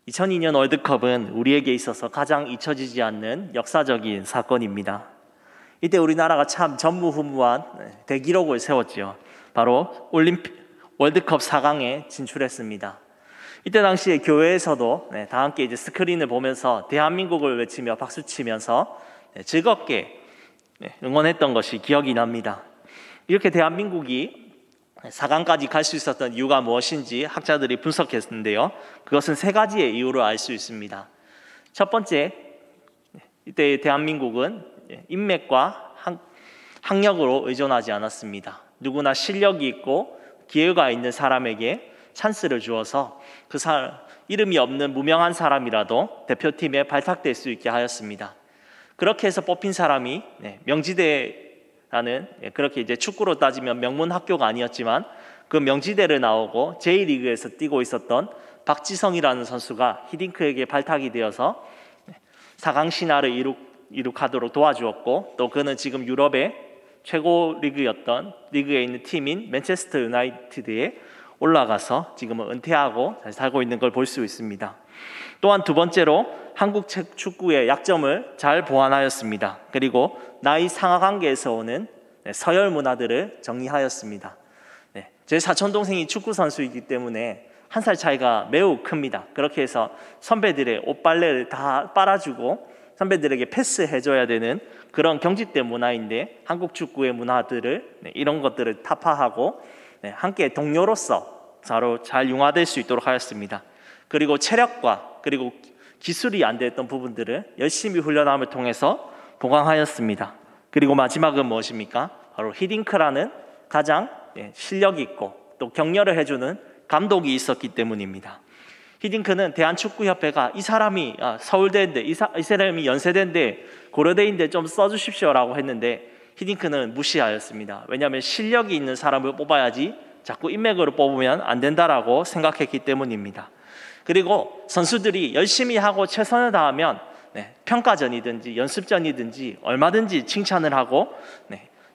2002년 월드컵은 우리에게 있어서 가장 잊혀지지 않는 역사적인 사건입니다. 이때 우리나라가 참 전무후무한 대기록을 세웠지요. 바로 월드컵 4강에 진출했습니다. 이때 당시에 교회에서도 다 함께 이제 스크린을 보면서 대한민국을 외치며 박수치면서 즐겁게 응원했던 것이 기억이 납니다. 이렇게 대한민국이 4강까지 갈 수 있었던 이유가 무엇인지 학자들이 분석했는데요. 그것은 세 가지의 이유로 알 수 있습니다. 첫 번째, 이때 대한민국은 인맥과 학력으로 의존하지 않았습니다. 누구나 실력이 있고 기회가 있는 사람에게 찬스를 주어서 그 이름이 없는 무명한 사람이라도 대표팀에 발탁될 수 있게 하였습니다. 그렇게 해서 뽑힌 사람이 명지대라는, 그렇게 이제 축구로 따지면 명문 학교가 아니었지만 그 명지대를 나오고 J리그에서 뛰고 있었던 박지성이라는 선수가 히딩크에게 발탁이 되어서 4강 신화를 이룩하도록 도와주었고, 또 그는 지금 유럽의 최고 리그에 있는 팀인 맨체스터 유나이티드에 올라가서 지금은 은퇴하고 잘 살고 있는 걸 볼 수 있습니다. 또한 두 번째로 한국 축구의 약점을 잘 보완하였습니다. 그리고 나이 상하 관계에서 오는 서열 문화들을 정리하였습니다. 제 사촌동생이 축구 선수이기 때문에 1살 차이가 매우 큽니다. 그렇게 해서 선배들의 옷빨래를 다 빨아주고 선배들에게 패스해줘야 되는 그런 경직된 문화인데, 한국 축구의 문화들을 이런 것들을 타파하고 함께 동료로서 서로 잘 융화될 수 있도록 하였습니다. 그리고 체력과 그리고 기술이 안 됐던 부분들을 열심히 훈련함을 통해서 보강하였습니다. 그리고 마지막은 무엇입니까? 바로 히딩크라는 가장 실력 있고 또 격려를 해주는 감독이 있었기 때문입니다. 히딩크는 대한축구협회가 이 사람이 서울대인데 이 사람이 연세대인데 고려대인데 좀 써주십시오라고 했는데 히딩크는 무시하였습니다. 왜냐하면 실력이 있는 사람을 뽑아야지 자꾸 인맥으로 뽑으면 안 된다라고 생각했기 때문입니다. 그리고 선수들이 열심히 하고 최선을 다하면 평가전이든지 연습전이든지 얼마든지 칭찬을 하고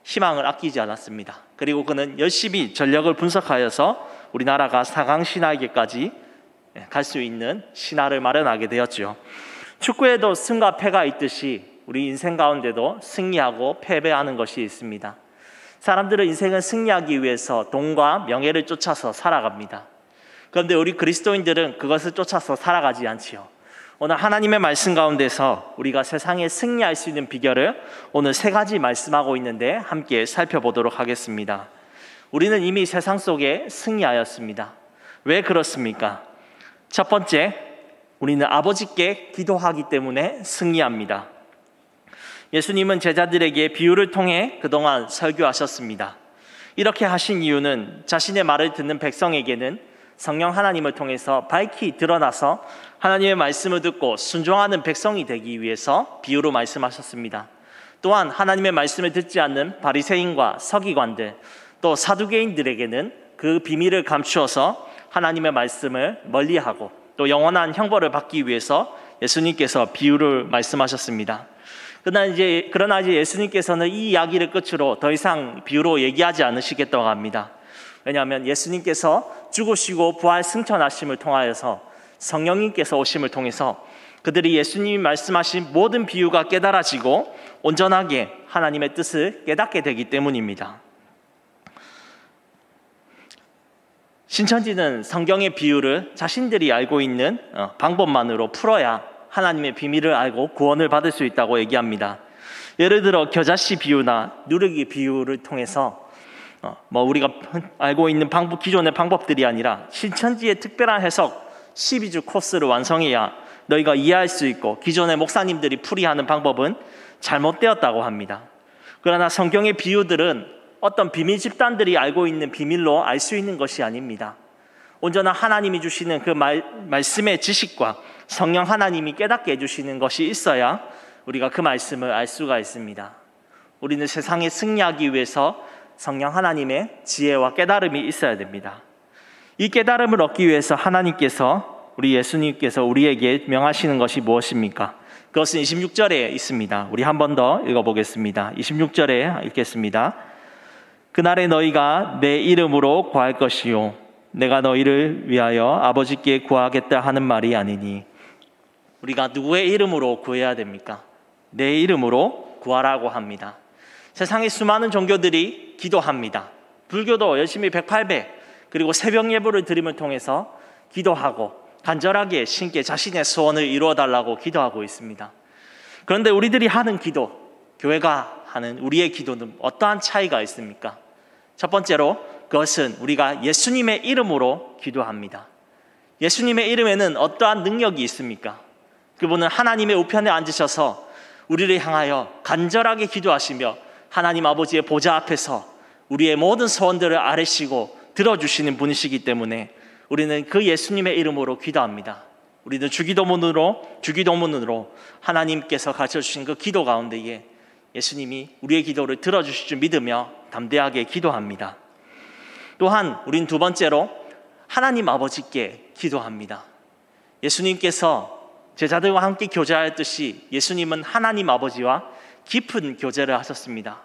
희망을 아끼지 않았습니다. 그리고 그는 열심히 전력을 분석하여서 우리나라가 4강 신화에게까지 갈 수 있는 신화를 마련하게 되었죠. 축구에도 승과 패가 있듯이 우리 인생 가운데도 승리하고 패배하는 것이 있습니다. 사람들은 인생을 승리하기 위해서 돈과 명예를 쫓아서 살아갑니다. 그런데 우리 그리스도인들은 그것을 쫓아서 살아가지 않지요. 오늘 하나님의 말씀 가운데서 우리가 세상에 승리할 수 있는 비결을 오늘 3가지 말씀하고 있는데 함께 살펴보도록 하겠습니다. 우리는 이미 세상 속에 승리하였습니다. 왜 그렇습니까? 첫 번째, 우리는 아버지께 기도하기 때문에 승리합니다. 예수님은 제자들에게 비유를 통해 그동안 설교하셨습니다. 이렇게 하신 이유는 자신의 말을 듣는 백성에게는 성령 하나님을 통해서 밝히 드러나서 하나님의 말씀을 듣고 순종하는 백성이 되기 위해서 비유로 말씀하셨습니다. 또한 하나님의 말씀을 듣지 않는 바리새인과 서기관들 또 사두개인들에게는 그 비밀을 감추어서 하나님의 말씀을 멀리하고 또 영원한 형벌을 받기 위해서 예수님께서 비유를 말씀하셨습니다. 그러나 이제 예수님께서는 이 이야기를 끝으로 더 이상 비유로 얘기하지 않으시겠다고 합니다. 왜냐하면 예수님께서 죽으시고 부활 승천하심을 통하여서 성령님께서 오심을 통해서 그들이 예수님이 말씀하신 모든 비유가 깨달아지고 온전하게 하나님의 뜻을 깨닫게 되기 때문입니다. 신천지는 성경의 비유를 자신들이 알고 있는 방법만으로 풀어야 하나님의 비밀을 알고 구원을 받을 수 있다고 얘기합니다. 예를 들어 겨자씨 비유나 누르기 비유를 통해서 우리가 알고 있는 기존의 방법들이 아니라 신천지의 특별한 해석 12주 코스를 완성해야 너희가 이해할 수 있고 기존의 목사님들이 풀이하는 방법은 잘못되었다고 합니다. 그러나 성경의 비유들은 어떤 비밀 집단들이 알고 있는 비밀로 알 수 있는 것이 아닙니다. 온전한 하나님이 주시는 그 말씀의 지식과 성령 하나님이 깨닫게 해주시는 것이 있어야 우리가 그 말씀을 알 수가 있습니다. 우리는 세상에 승리하기 위해서 성령 하나님의 지혜와 깨달음이 있어야 됩니다. 이 깨달음을 얻기 위해서 우리 예수님께서 우리에게 명하시는 것이 무엇입니까? 그것은 26절에 있습니다. 우리 한 번 더 읽어보겠습니다. 26절에 읽겠습니다. 그날에 너희가 내 이름으로 구할 것이요 내가 너희를 위하여 아버지께 구하겠다 하는 말이 아니니. 우리가 누구의 이름으로 구해야 됩니까? 내 이름으로 구하라고 합니다. 세상의 수많은 종교들이 기도합니다. 불교도 열심히 108배 그리고 새벽 예불을 드림을 통해서 기도하고 간절하게 신께 자신의 소원을 이루어달라고 기도하고 있습니다. 그런데 우리들이 하는 기도, 교회가 하는 우리의 기도는 어떠한 차이가 있습니까? 첫 번째로 그것은 우리가 예수님의 이름으로 기도합니다. 예수님의 이름에는 어떠한 능력이 있습니까? 그분은 하나님의 우편에 앉으셔서 우리를 향하여 간절하게 기도하시며 하나님 아버지의 보좌 앞에서 우리의 모든 소원들을 아뢰시고 들어주시는 분이시기 때문에 우리는 그 예수님의 이름으로 기도합니다. 우리는 주기도문으로 하나님께서 가르쳐주신 그 기도 가운데에 예수님이 우리의 기도를 들어주실 줄 믿으며 담대하게 기도합니다. 또한 우린 두 번째로 하나님 아버지께 기도합니다. 예수님께서 제자들과 함께 교제하였듯이 예수님은 하나님 아버지와 깊은 교제를 하셨습니다.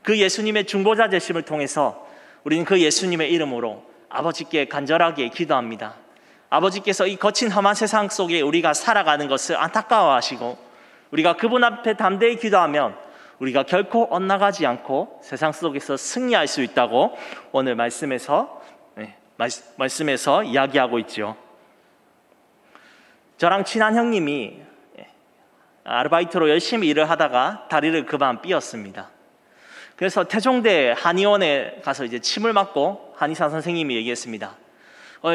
그 예수님의 중보자 되심을 통해서 우리는 그 예수님의 이름으로 아버지께 간절하게 기도합니다. 아버지께서 이 거친 험한 세상 속에 우리가 살아가는 것을 안타까워하시고 우리가 그분 앞에 담대히 기도하면 우리가 결코 엇나가지 않고 세상 속에서 승리할 수 있다고 오늘 말씀에서 이야기하고 있죠. 저랑 친한 형님이 아르바이트로 열심히 일을 하다가 다리를 그만 삐었습니다. 그래서 태종대 한의원에 가서 이제 침을 맞고 한의사 선생님이 얘기했습니다.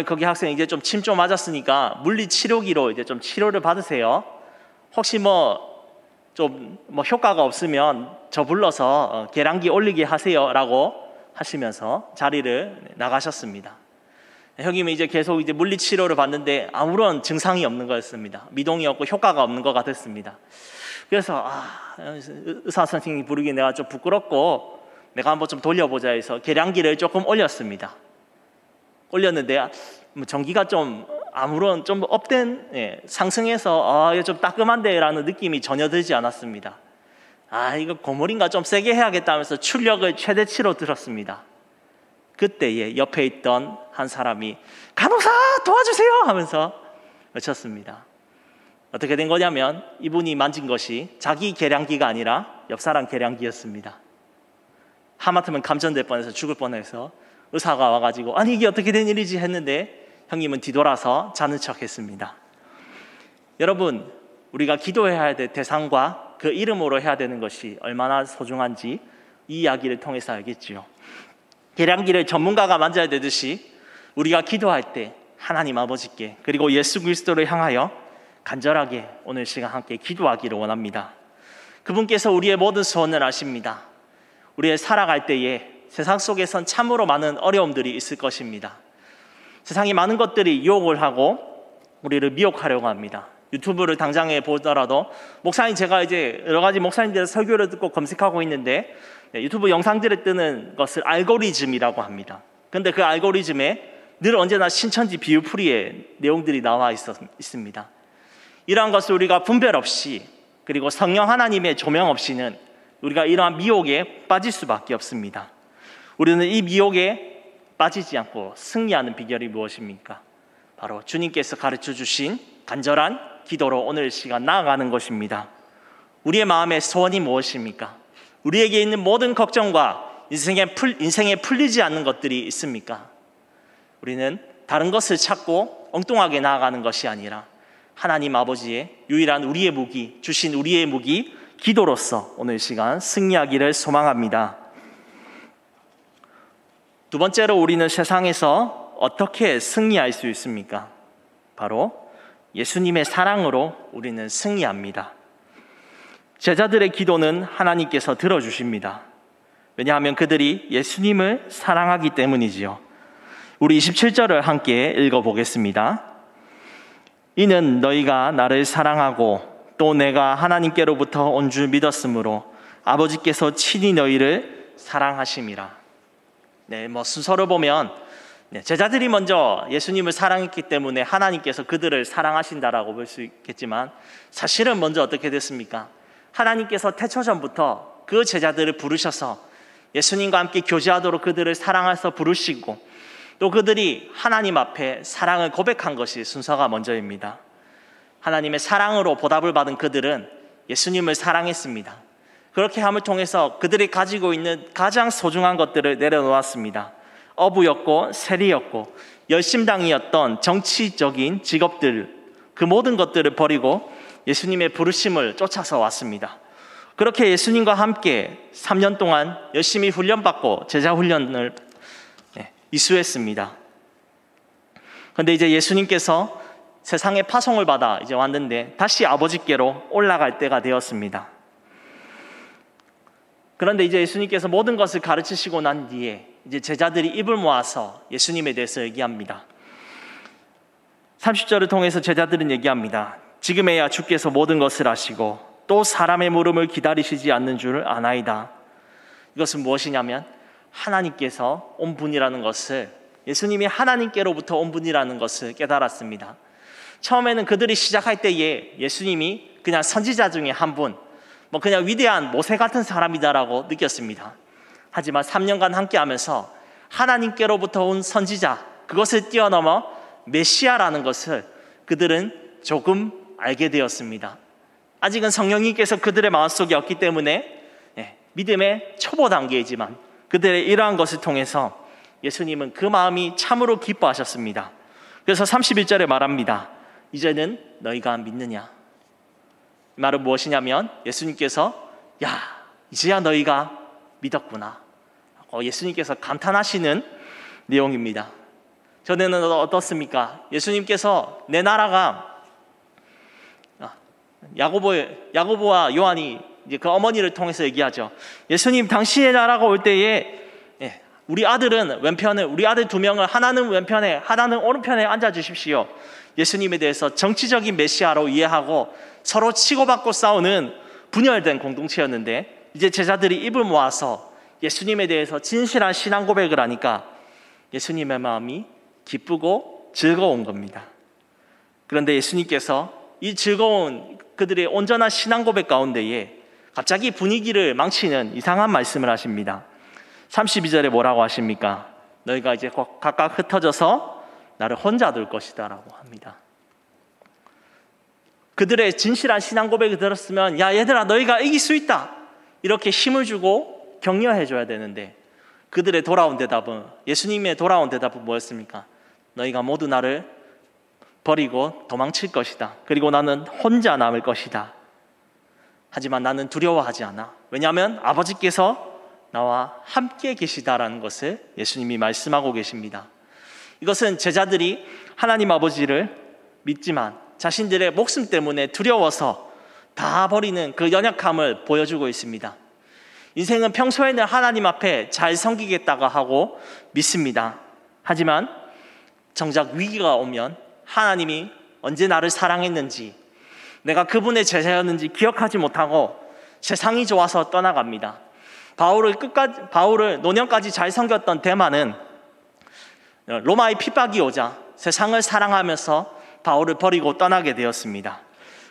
거기 학생 이제 좀 침 좀 맞았으니까 물리치료기로 이제 좀 치료를 받으세요. 혹시 좀 효과가 없으면 저 불러서 계량기 올리게 하세요라고 하시면서 자리를 나가셨습니다. 형님이 이제 계속 이제 물리치료를 받는데 아무런 증상이 없는 거였습니다. 미동이 없고 효과가 없는 것 같았습니다. 그래서 의사 선생님이 부르기 내가 좀 부끄럽고 내가 한번 좀 돌려보자 해서 계량기를 조금 올렸습니다. 올렸는데 전기가 좀 아무런 좀 업된 상승해서 이거 좀 따끔한데 라는 느낌이 전혀 들지 않았습니다. 이거 고물인가 좀 세게 해야겠다 하면서 출력을 최대치로 들었습니다. 그때에 옆에 있던 한 사람이 간호사 도와주세요 하면서 외쳤습니다. 어떻게 된 거냐면 이분이 만진 것이 자기 계량기가 아니라 옆 사람 계량기였습니다. 하마터면 감전될 뻔해서 죽을 뻔해서 의사가 와가지고 아니 이게 어떻게 된 일이지 했는데 형님은 뒤돌아서 자는 척 했습니다. 여러분, 우리가 기도해야 될 대상과 그 이름으로 해야 되는 것이 얼마나 소중한지 이 이야기를 통해서 알겠지요. 계량기를 전문가가 만져야 되듯이 우리가 기도할 때 하나님 아버지께 그리고 예수 그리스도를 향하여 간절하게 오늘 시간 함께 기도하기를 원합니다. 그분께서 우리의 모든 소원을 아십니다. 우리의 살아갈 때에 세상 속에선 참으로 많은 어려움들이 있을 것입니다. 세상에 많은 것들이 유혹을 하고 우리를 미혹하려고 합니다. 유튜브를 당장에 보더라도 목사님 제가 이제 여러 가지 목사님들의 설교를 듣고 검색하고 있는데 유튜브 영상들에 뜨는 것을 알고리즘이라고 합니다. 그런데 그 알고리즘에 늘 언제나 신천지 비유풀이의 내용들이 나와 있습니다. 이러한 것을 우리가 분별 없이 그리고 성령 하나님의 조명 없이는 우리가 이러한 미혹에 빠질 수밖에 없습니다. 우리는 이 미혹에 빠지지 않고 승리하는 비결이 무엇입니까? 바로 주님께서 가르쳐 주신 간절한 기도로 오늘 시간 나아가는 것입니다. 우리의 마음의 소원이 무엇입니까? 우리에게 있는 모든 걱정과 인생에 풀리지 않는 것들이 있습니까? 우리는 다른 것을 찾고 엉뚱하게 나아가는 것이 아니라 하나님 아버지의 유일한 우리의 무기, 주신 우리의 무기 기도로서 오늘 시간 승리하기를 소망합니다. 두 번째로 우리는 세상에서 어떻게 승리할 수 있습니까? 바로 예수님의 사랑으로 우리는 승리합니다. 제자들의 기도는 하나님께서 들어주십니다. 왜냐하면 그들이 예수님을 사랑하기 때문이지요. 우리 27절을 함께 읽어보겠습니다. 이는 너희가 나를 사랑하고 또 내가 하나님께로부터 온 줄 믿었으므로 아버지께서 친히 너희를 사랑하심이라. 순서를 보면 제자들이 먼저 예수님을 사랑했기 때문에 하나님께서 그들을 사랑하신다라고 볼 수 있겠지만 사실은 먼저 어떻게 됐습니까? 하나님께서 태초전부터 그 제자들을 부르셔서 예수님과 함께 교제하도록 그들을 사랑해서 부르시고 또 그들이 하나님 앞에 사랑을 고백한 것이 순서가 먼저입니다. 하나님의 사랑으로 보답을 받은 그들은 예수님을 사랑했습니다. 그렇게 함을 통해서 그들이 가지고 있는 가장 소중한 것들을 내려놓았습니다. 어부였고 세리였고 열심당이었던 정치적인 직업들, 그 모든 것들을 버리고 예수님의 부르심을 쫓아서 왔습니다. 그렇게 예수님과 함께 3년 동안 열심히 훈련받고 제자 훈련을 이수했습니다. 그런데 이제 예수님께서 세상에 파송을 받아 이제 왔는데 다시 아버지께로 올라갈 때가 되었습니다. 그런데 이제 예수님께서 모든 것을 가르치시고 난 뒤에 이제 제자들이 입을 모아서 예수님에 대해서 얘기합니다. 30절을 통해서 제자들은 얘기합니다. 지금에야 주께서 모든 것을 아시고 또 사람의 물음을 기다리시지 않는 줄 아나이다. 이것은 무엇이냐면 하나님께서 온 분이라는 것을, 예수님이 하나님께로부터 온 분이라는 것을 깨달았습니다. 처음에는 그들이 시작할 때에 예수님이 그냥 선지자 중에 한 분, 그냥 위대한 모세 같은 사람이다라고 느꼈습니다. 하지만 3년간 함께하면서 하나님께로부터 온 선지자, 그것을 뛰어넘어 메시아라는 것을 그들은 조금 알게 되었습니다. 아직은 성령님께서 그들의 마음속에 없기 때문에 믿음의 초보 단계이지만 그들의 이러한 것을 통해서 예수님은 그 마음이 참으로 기뻐하셨습니다. 그래서 31절에 말합니다. 이제는 너희가 믿느냐? 이 말은 무엇이냐면 예수님께서 이제야 너희가 믿었구나, 예수님께서 감탄하시는 내용입니다. 전에는 어떻습니까? 예수님께서 내 나라가, 야고보와 요한이 이제 그 어머니를 통해서 얘기하죠. 예수님, 당신의 나라가 올 때에 우리 아들은 왼편에, 우리 아들 2명을 하나는 왼편에 하나는 오른편에 앉아주십시오. 예수님에 대해서 정치적인 메시아로 이해하고 서로 치고받고 싸우는 분열된 공동체였는데, 이제 제자들이 입을 모아서 예수님에 대해서 진실한 신앙 고백을 하니까 예수님의 마음이 기쁘고 즐거운 겁니다. 그런데 예수님께서 이 즐거운 그들의 온전한 신앙 고백 가운데에 갑자기 분위기를 망치는 이상한 말씀을 하십니다. 32절에 뭐라고 하십니까? 너희가 이제 각각 흩어져서 나를 혼자 둘 것이다 라고 합니다. 그들의 진실한 신앙 고백을 들었으면 얘들아 너희가 이길 수 있다, 이렇게 힘을 주고 격려해 줘야 되는데, 그들의 돌아온 대답은, 예수님의 돌아온 대답은 뭐였습니까? 너희가 모두 나를 버리고 도망칠 것이다. 그리고 나는 혼자 남을 것이다. 하지만 나는 두려워하지 않아. 왜냐하면 아버지께서 나와 함께 계시다라는 것을 예수님이 말씀하고 계십니다. 이것은 제자들이 하나님 아버지를 믿지만 자신들의 목숨 때문에 두려워서 다 버리는 그 연약함을 보여주고 있습니다. 인생은 평소에는 하나님 앞에 잘 섬기겠다고 하고 믿습니다. 하지만 정작 위기가 오면 하나님이 언제 나를 사랑했는지, 내가 그분의 제자였는지 기억하지 못하고 세상이 좋아서 떠나갑니다. 바울을 노년까지 잘 섬겼던 데마는 로마의 핍박이 오자 세상을 사랑하면서 바울을 버리고 떠나게 되었습니다.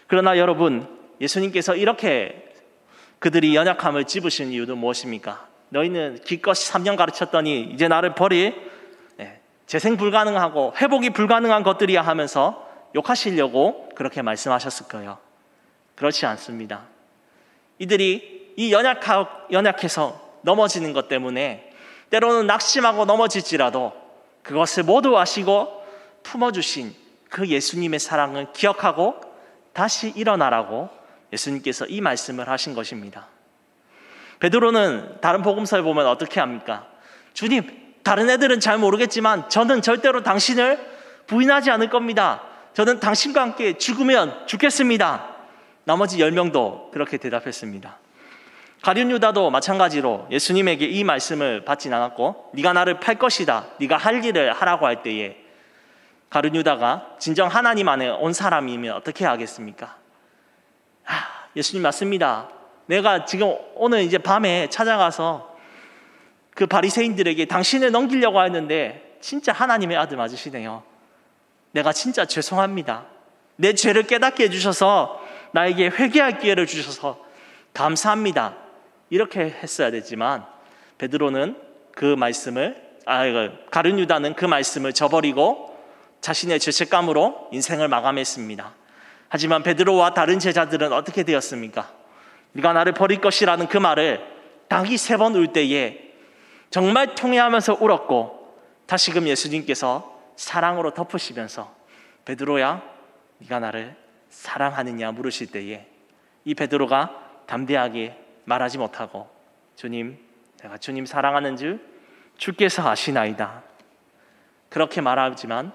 그러나 여러분, 예수님께서 이렇게 그들이 연약함을 찝으신 이유는 무엇입니까? 너희는 기껏 3년 가르쳤더니 이제 나를 버릴 재생 불가능하고 회복이 불가능한 것들이야 하면서 욕하시려고 그렇게 말씀하셨을 거예요. 그렇지 않습니다. 이들이 이 연약해서 넘어지는 것 때문에 때로는 낙심하고 넘어질지라도 그것을 모두 아시고 품어주신 그 예수님의 사랑을 기억하고 다시 일어나라고 예수님께서 이 말씀을 하신 것입니다. 베드로는 다른 복음서에 보면 어떻게 합니까? 주님, 다른 애들은 잘 모르겠지만 저는 절대로 당신을 부인하지 않을 겁니다. 저는 당신과 함께 죽으면 죽겠습니다. 나머지 10명도 그렇게 대답했습니다. 가룟 유다도 마찬가지로 예수님에게 이 말씀을 받진 않았고, 네가 나를 팔 것이다, 네가 할 일을 하라고 할 때에 가룟 유다가 진정 하나님 안에 온 사람이면 어떻게 하겠습니까? 예수님 맞습니다. 내가 지금 오늘 이제 밤에 찾아가서 그 바리새인들에게 당신을 넘기려고 했는데 진짜 하나님의 아들 맞으시네요. 내가 진짜 죄송합니다. 내 죄를 깨닫게 해주셔서 나에게 회개할 기회를 주셔서 감사합니다. 이렇게 했어야 되지만 베드로는 그 말씀을 가룟 유다는 그 말씀을 저버리고 자신의 죄책감으로 인생을 마감했습니다. 하지만 베드로와 다른 제자들은 어떻게 되었습니까? 네가 나를 버릴 것이라는 그 말을 닭이 3번 울 때에 정말 통회하면서 울었고, 다시금 예수님께서 사랑으로 덮으시면서 베드로야, 네가 나를 사랑하느냐 물으실 때에 이 베드로가 담대하게 말하지 못하고 주님, 내가 주님 사랑하는 줄 주께서 아시나이다. 그렇게 말하지만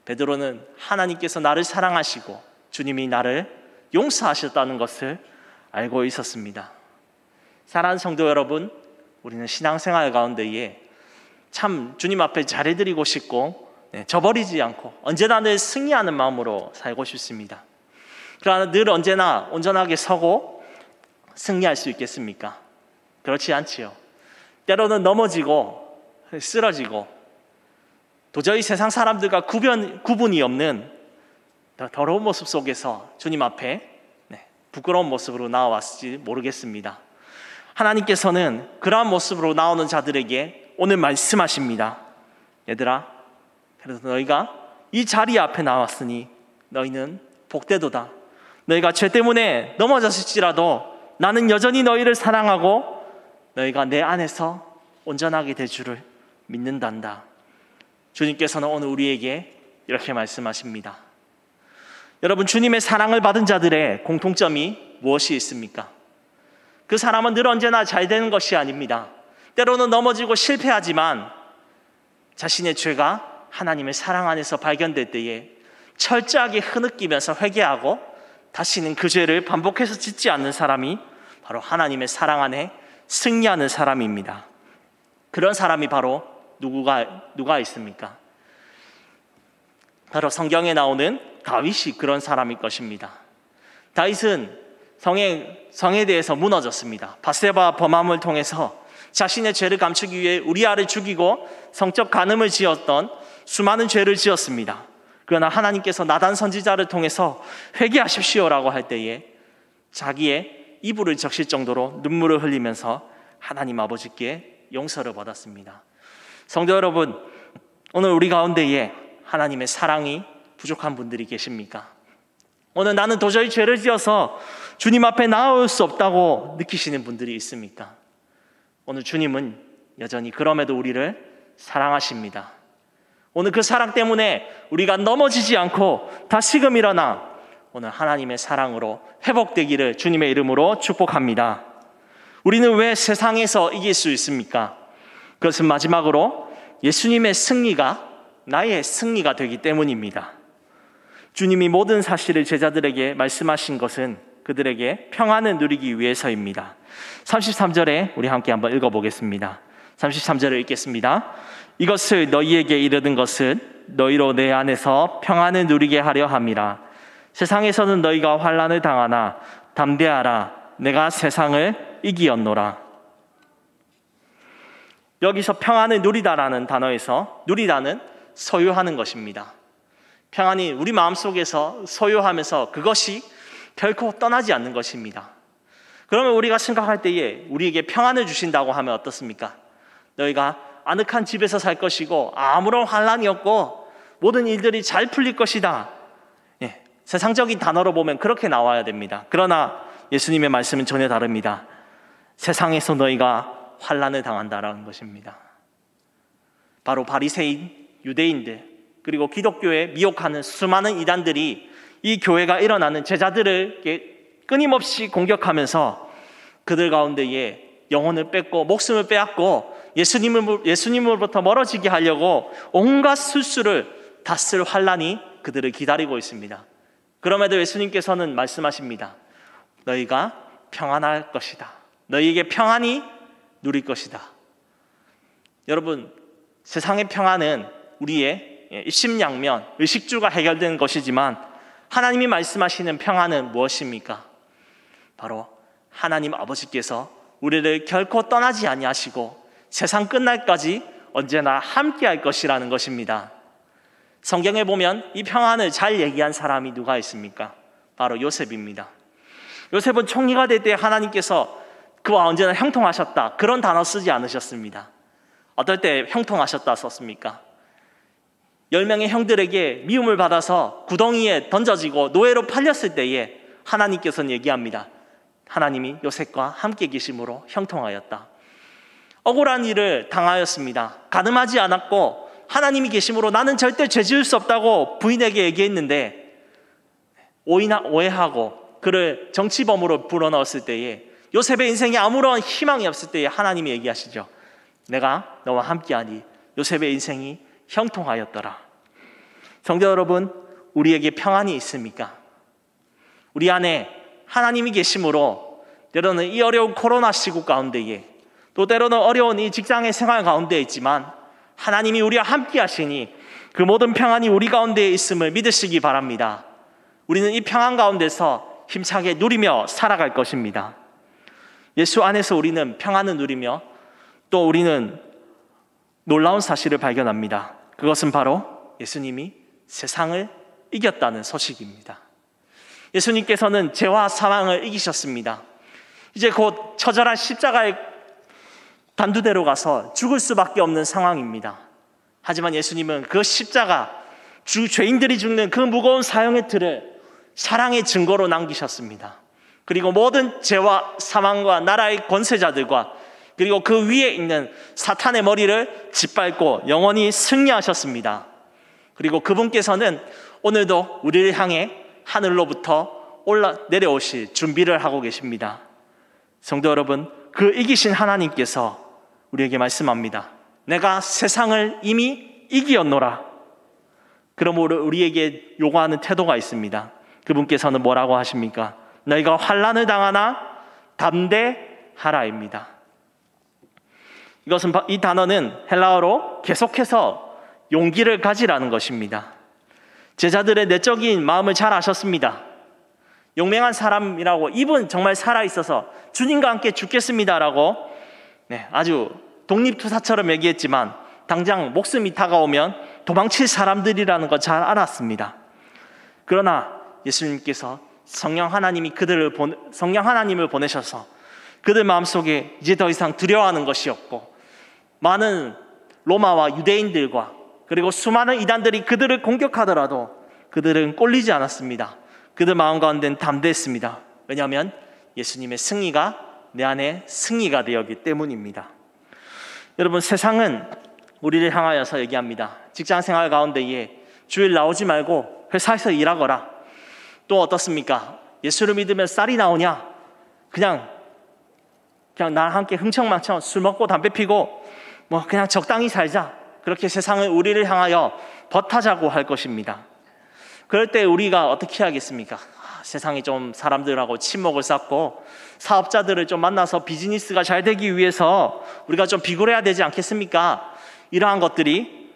베드로는 하나님께서 나를 사랑하시고 주님이 나를 용서하셨다는 것을 알고 있었습니다. 사랑하는 성도 여러분, 우리는 신앙생활 가운데에 참 주님 앞에 잘해드리고 싶고 저버리지 않고 언제나 늘 승리하는 마음으로 살고 싶습니다. 그러나 늘 언제나 온전하게 서고 승리할 수 있겠습니까? 그렇지 않지요. 때로는 넘어지고 쓰러지고 도저히 세상 사람들과 구분이 없는 더러운 모습 속에서 주님 앞에 부끄러운 모습으로 나와왔을지 모르겠습니다. 하나님께서는 그러한 모습으로 나오는 자들에게 오늘 말씀하십니다. 얘들아, 그래서 너희가 이 자리 앞에 나왔으니 너희는 복되도다. 너희가 죄 때문에 넘어졌을지라도 나는 여전히 너희를 사랑하고 너희가 내 안에서 온전하게 될 줄을 믿는단다. 주님께서는 오늘 우리에게 이렇게 말씀하십니다. 여러분, 주님의 사랑을 받은 자들의 공통점이 무엇이 있습니까? 그 사람은 늘 언제나 잘 되는 것이 아닙니다. 때로는 넘어지고 실패하지만 자신의 죄가 하나님의 사랑 안에서 발견될 때에 철저하게 흐느끼면서 회개하고 다시는 그 죄를 반복해서 짓지 않는 사람이 바로 하나님의 사랑 안에 승리하는 사람입니다. 그런 사람이 바로 누가 있습니까? 바로 성경에 나오는 다윗이 그런 사람일 것입니다. 다윗은 성에 대해서 무너졌습니다. 밧세바 범함을 통해서 자신의 죄를 감추기 위해 우리아를 죽이고 성적 간음을 지었던 수많은 죄를 지었습니다. 그러나 하나님께서 나단 선지자를 통해서 회개하십시오라고 할 때에 자기의 이불을 적실 정도로 눈물을 흘리면서 하나님 아버지께 용서를 받았습니다. 성도 여러분, 오늘 우리 가운데에 하나님의 사랑이 부족한 분들이 계십니까? 오늘 나는 도저히 죄를 지어서 주님 앞에 나올 수 없다고 느끼시는 분들이 있습니까? 오늘 주님은 여전히 그럼에도 우리를 사랑하십니다. 오늘 그 사랑 때문에 우리가 넘어지지 않고 다시금 일어나 오늘 하나님의 사랑으로 회복되기를 주님의 이름으로 축복합니다. 우리는 왜 세상에서 이길 수 있습니까? 그것은 마지막으로 예수님의 승리가 나의 승리가 되기 때문입니다. 주님이 모든 사실을 제자들에게 말씀하신 것은 그들에게 평안을 누리기 위해서입니다. 33절에 우리 함께 한번 읽어보겠습니다. 33절을 읽겠습니다. 이것을 너희에게 이르는 것은 너희로 내 안에서 평안을 누리게 하려 함이라. 세상에서는 너희가 환난을 당하나 담대하라. 내가 세상을 이기었노라. 여기서 평안을 누리다라는 단어에서 누리다는 소유하는 것입니다. 평안이 우리 마음속에서 소유하면서 그것이 결코 떠나지 않는 것입니다. 그러면 우리가 생각할 때에 우리에게 평안을 주신다고 하면 어떻습니까? 너희가 아늑한 집에서 살 것이고 아무런 환난이 없고 모든 일들이 잘 풀릴 것이다. 세상적인 단어로 보면 그렇게 나와야 됩니다. 그러나 예수님의 말씀은 전혀 다릅니다. 세상에서 너희가 환난을 당한다라는 것입니다. 바로 바리새인, 유대인들 그리고 기독교에 미혹하는 수많은 이단들이 이 교회가 일어나는 제자들을 끊임없이 공격하면서 그들 가운데에 영혼을 뺏고 목숨을 빼앗고 예수님으로부터 멀어지게 하려고 온갖 술수를 다 쓸 환난이 그들을 기다리고 있습니다. 그럼에도 예수님께서는 말씀하십니다. 너희가 평안할 것이다. 너희에게 평안이 누릴 것이다. 여러분, 세상의 평안은 우리의 입심양면, 의식주가 해결되는 것이지만 하나님이 말씀하시는 평안은 무엇입니까? 바로 하나님 아버지께서 우리를 결코 떠나지 아니하시고 세상 끝날까지 언제나 함께할 것이라는 것입니다. 성경에 보면 이 평안을 잘 얘기한 사람이 누가 있습니까? 바로 요셉입니다. 요셉은 총리가 될 때 하나님께서 그와 언제나 형통하셨다 그런 단어 쓰지 않으셨습니다. 어떨 때 형통하셨다 썼습니까? 10명의 형들에게 미움을 받아서 구덩이에 던져지고 노예로 팔렸을 때에 하나님께서는 얘기합니다. 하나님이 요셉과 함께 계심으로 형통하였다. 억울한 일을 당하였습니다. 가늠하지 않았고 하나님이 계심으로 나는 절대 죄 지을 수 없다고 부인에게 얘기했는데 오해하고 그를 정치범으로 불어넣었을 때에 요셉의 인생에 아무런 희망이 없을 때에 하나님이 얘기하시죠. 내가 너와 함께하니 요셉의 인생이 형통하였더라. 성도 여러분, 우리에게 평안이 있습니까? 우리 안에 하나님이 계심으로 때로는 이 어려운 코로나 시국 가운데에 또 때로는 어려운 이 직장의 생활 가운데 있지만 하나님이 우리와 함께 하시니 그 모든 평안이 우리 가운데 있음을 믿으시기 바랍니다. 우리는 이 평안 가운데서 힘차게 누리며 살아갈 것입니다. 예수 안에서 우리는 평안을 누리며 또 우리는 놀라운 사실을 발견합니다. 그것은 바로 예수님이 세상을 이겼다는 소식입니다. 예수님께서는 죄와 사망을 이기셨습니다. 이제 곧 처절한 십자가의 단두대로 가서 죽을 수밖에 없는 상황입니다. 하지만 예수님은 그 십자가, 죄인들이 죽는 그 무거운 사형의 틀을 사랑의 증거로 남기셨습니다. 그리고 모든 죄와 사망과 나라의 권세자들과 그리고 그 위에 있는 사탄의 머리를 짓밟고 영원히 승리하셨습니다. 그리고 그분께서는 오늘도 우리를 향해 하늘로부터 내려오실 준비를 하고 계십니다. 성도 여러분, 그 이기신 하나님께서 우리에게 말씀합니다. 내가 세상을 이미 이기었노라. 그러므로 우리에게 요구하는 태도가 있습니다. 그분께서는 뭐라고 하십니까? 너희가 환난을 당하나 담대하라입니다. 이 단어는 헬라어로 계속해서 용기를 가지라는 것입니다. 제자들의 내적인 마음을 잘 아셨습니다. 용맹한 사람이라고, 이분 정말 살아있어서 주님과 함께 죽겠습니다라고 아주 독립투사처럼 얘기했지만 당장 목숨이 다가오면 도망칠 사람들이라는 걸 잘 알았습니다. 그러나 예수님께서 성령 하나님을 보내셔서 그들 마음속에 이제 더 이상 두려워하는 것이 없고 많은 로마와 유대인들과 그리고 수많은 이단들이 그들을 공격하더라도 그들은 꼴리지 않았습니다. 그들 마음 가운데는 담대했습니다. 왜냐하면 예수님의 승리가 내 안에 승리가 되었기 때문입니다. 여러분, 세상은 우리를 향하여서 얘기합니다. 직장생활 가운데에 주일 나오지 말고 회사에서 일하거라. 또 어떻습니까? 예수를 믿으면 쌀이 나오냐? 그냥 나랑 함께 흥청망청 술 먹고 담배 피고 그냥 적당히 살자. 그렇게 세상은 우리를 향하여 버타자고 할 것입니다. 그럴 때 우리가 어떻게 해야겠습니까? 세상에 좀 사람들하고 친목을 쌓고 사업자들을 좀 만나서 비즈니스가 잘 되기 위해서 우리가 좀 비굴해야 되지 않겠습니까? 이러한 것들이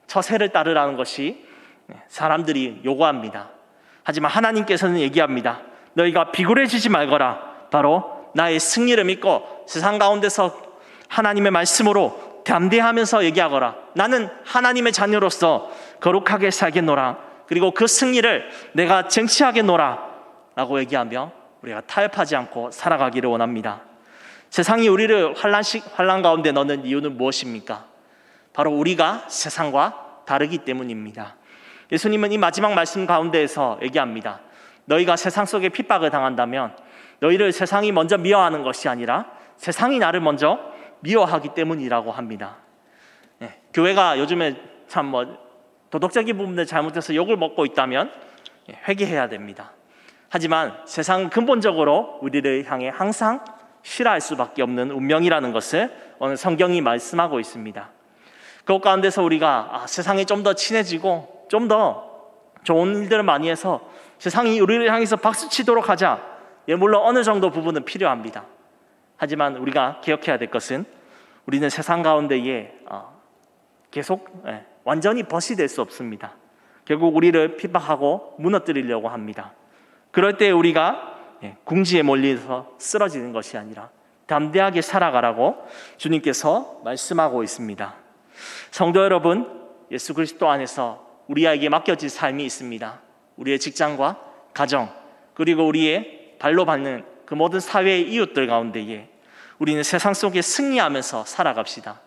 처세를 따르라는 것이 사람들이 요구합니다. 하지만 하나님께서는 얘기합니다. 너희가 비굴해지지 말거라. 바로 나의 승리를 믿고 세상 가운데서 하나님의 말씀으로 담대하면서 얘기하거라. 나는 하나님의 자녀로서 거룩하게 살겠노라. 그리고 그 승리를 내가 쟁취하겠노라 라고 얘기하며 우리가 타협하지 않고 살아가기를 원합니다. 세상이 우리를 환난 가운데 넣는 이유는 무엇입니까? 바로 우리가 세상과 다르기 때문입니다. 예수님은 이 마지막 말씀 가운데에서 얘기합니다. 너희가 세상 속에 핍박을 당한다면 너희를 세상이 먼저 미워하는 것이 아니라 세상이 나를 먼저 미워하기 때문이라고 합니다. 교회가 요즘에 참 도덕적인 부분들 잘못해서 욕을 먹고 있다면 회개해야 됩니다. 하지만 세상은 근본적으로 우리를 향해 항상 싫어할 수밖에 없는 운명이라는 것을 오늘 성경이 말씀하고 있습니다. 그것 가운데서 우리가 세상에 좀 더 친해지고 좀 더 좋은 일들을 많이 해서 세상이 우리를 향해서 박수치도록 하자. 물론 어느 정도 부분은 필요합니다. 하지만 우리가 기억해야 될 것은 우리는 세상 가운데에 계속 완전히 벗이 될 수 없습니다. 결국 우리를 핍박하고 무너뜨리려고 합니다. 그럴 때 우리가 궁지에 몰려서 쓰러지는 것이 아니라 담대하게 살아가라고 주님께서 말씀하고 있습니다. 성도 여러분, 예수 그리스도 안에서 우리에게 맡겨진 삶이 있습니다. 우리의 직장과 가정, 그리고 우리의 발로 밟는 그 모든 사회의 이웃들 가운데에 우리는 세상 속에 승리하면서 살아갑시다.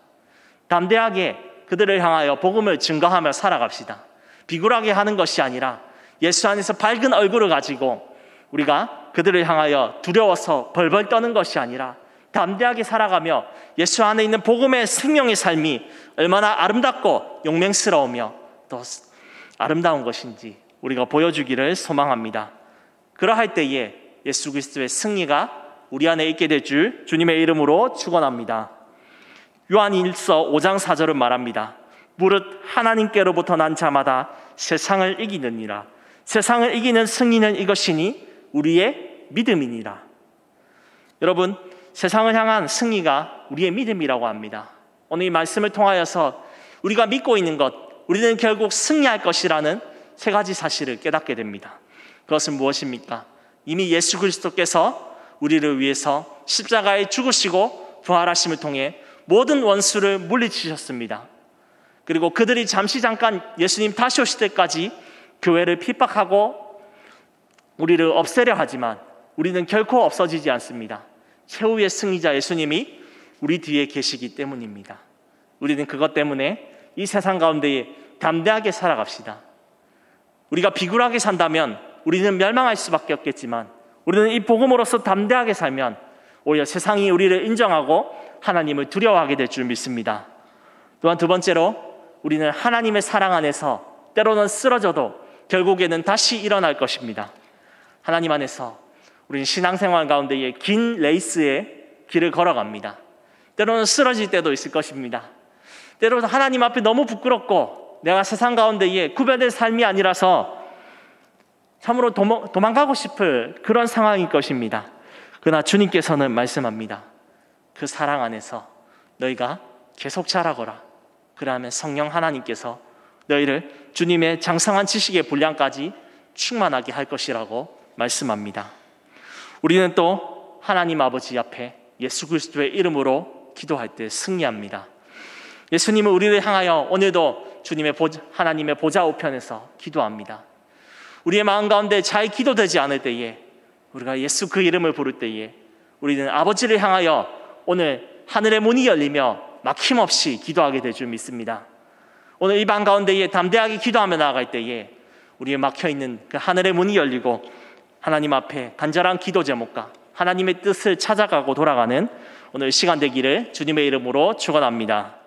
담대하게 그들을 향하여 복음을 증거하며 살아갑시다. 비굴하게 하는 것이 아니라 예수 안에서 밝은 얼굴을 가지고 우리가 그들을 향하여 두려워서 벌벌 떠는 것이 아니라 담대하게 살아가며 예수 안에 있는 복음의 생명의 삶이 얼마나 아름답고 용맹스러우며 또 아름다운 것인지 우리가 보여주기를 소망합니다. 그러할 때에 예수 그리스도의 승리가 우리 안에 있게 될 줄 주님의 이름으로 축원합니다. 요한일서 5장 4절은 말합니다. 무릇 하나님께로부터 난 자마다 세상을 이기느니라. 세상을 이기는 승리는 이것이니 우리의 믿음이니라. 여러분, 세상을 향한 승리가 우리의 믿음이라고 합니다. 오늘 이 말씀을 통하여서 우리가 믿고 있는 것, 우리는 결국 승리할 것이라는 세 가지 사실을 깨닫게 됩니다. 그것은 무엇입니까? 이미 예수 그리스도께서 우리를 위해서 십자가에 죽으시고 부활하심을 통해 모든 원수를 물리치셨습니다. 그리고 그들이 잠깐 예수님 다시 오실 때까지 교회를 핍박하고 우리를 없애려 하지만 우리는 결코 없어지지 않습니다. 최후의 승리자 예수님이 우리 뒤에 계시기 때문입니다. 우리는 그것 때문에 이 세상 가운데에 담대하게 살아갑시다. 우리가 비굴하게 산다면 우리는 멸망할 수밖에 없겠지만 우리는 이 복음으로서 담대하게 살면 오히려 세상이 우리를 인정하고 하나님을 두려워하게 될 줄 믿습니다. 또한 두 번째로 우리는 하나님의 사랑 안에서 때로는 쓰러져도 결국에는 다시 일어날 것입니다. 하나님 안에서 우리는 신앙생활 가운데에 긴 레이스의 길을 걸어갑니다. 때로는 쓰러질 때도 있을 것입니다. 때로는 하나님 앞에 너무 부끄럽고 내가 세상 가운데에 구별될 삶이 아니라서 참으로 도망가고 싶을 그런 상황일 것입니다. 그러나 주님께서는 말씀합니다. 그 사랑 안에서 너희가 계속 자라거라. 그러면 성령 하나님께서 너희를 주님의 장성한 지식의 분량까지 충만하게 할 것이라고 말씀합니다. 우리는 또 하나님 아버지 앞에 예수 그리스도의 이름으로 기도할 때 승리합니다. 예수님은 우리를 향하여 오늘도 하나님의 보좌 우편에서 기도합니다. 우리의 마음 가운데 잘 기도되지 않을 때에 우리가 예수 그 이름을 부를 때에 우리는 아버지를 향하여 오늘 하늘의 문이 열리며 막힘없이 기도하게 될 줄 믿습니다. 오늘 이 방 가운데에 담대하게 기도하며 나아갈 때에 우리의 막혀있는 그 하늘의 문이 열리고 하나님 앞에 간절한 기도 제목과 하나님의 뜻을 찾아가고 돌아가는 오늘 시간 되기를 주님의 이름으로 축원합니다.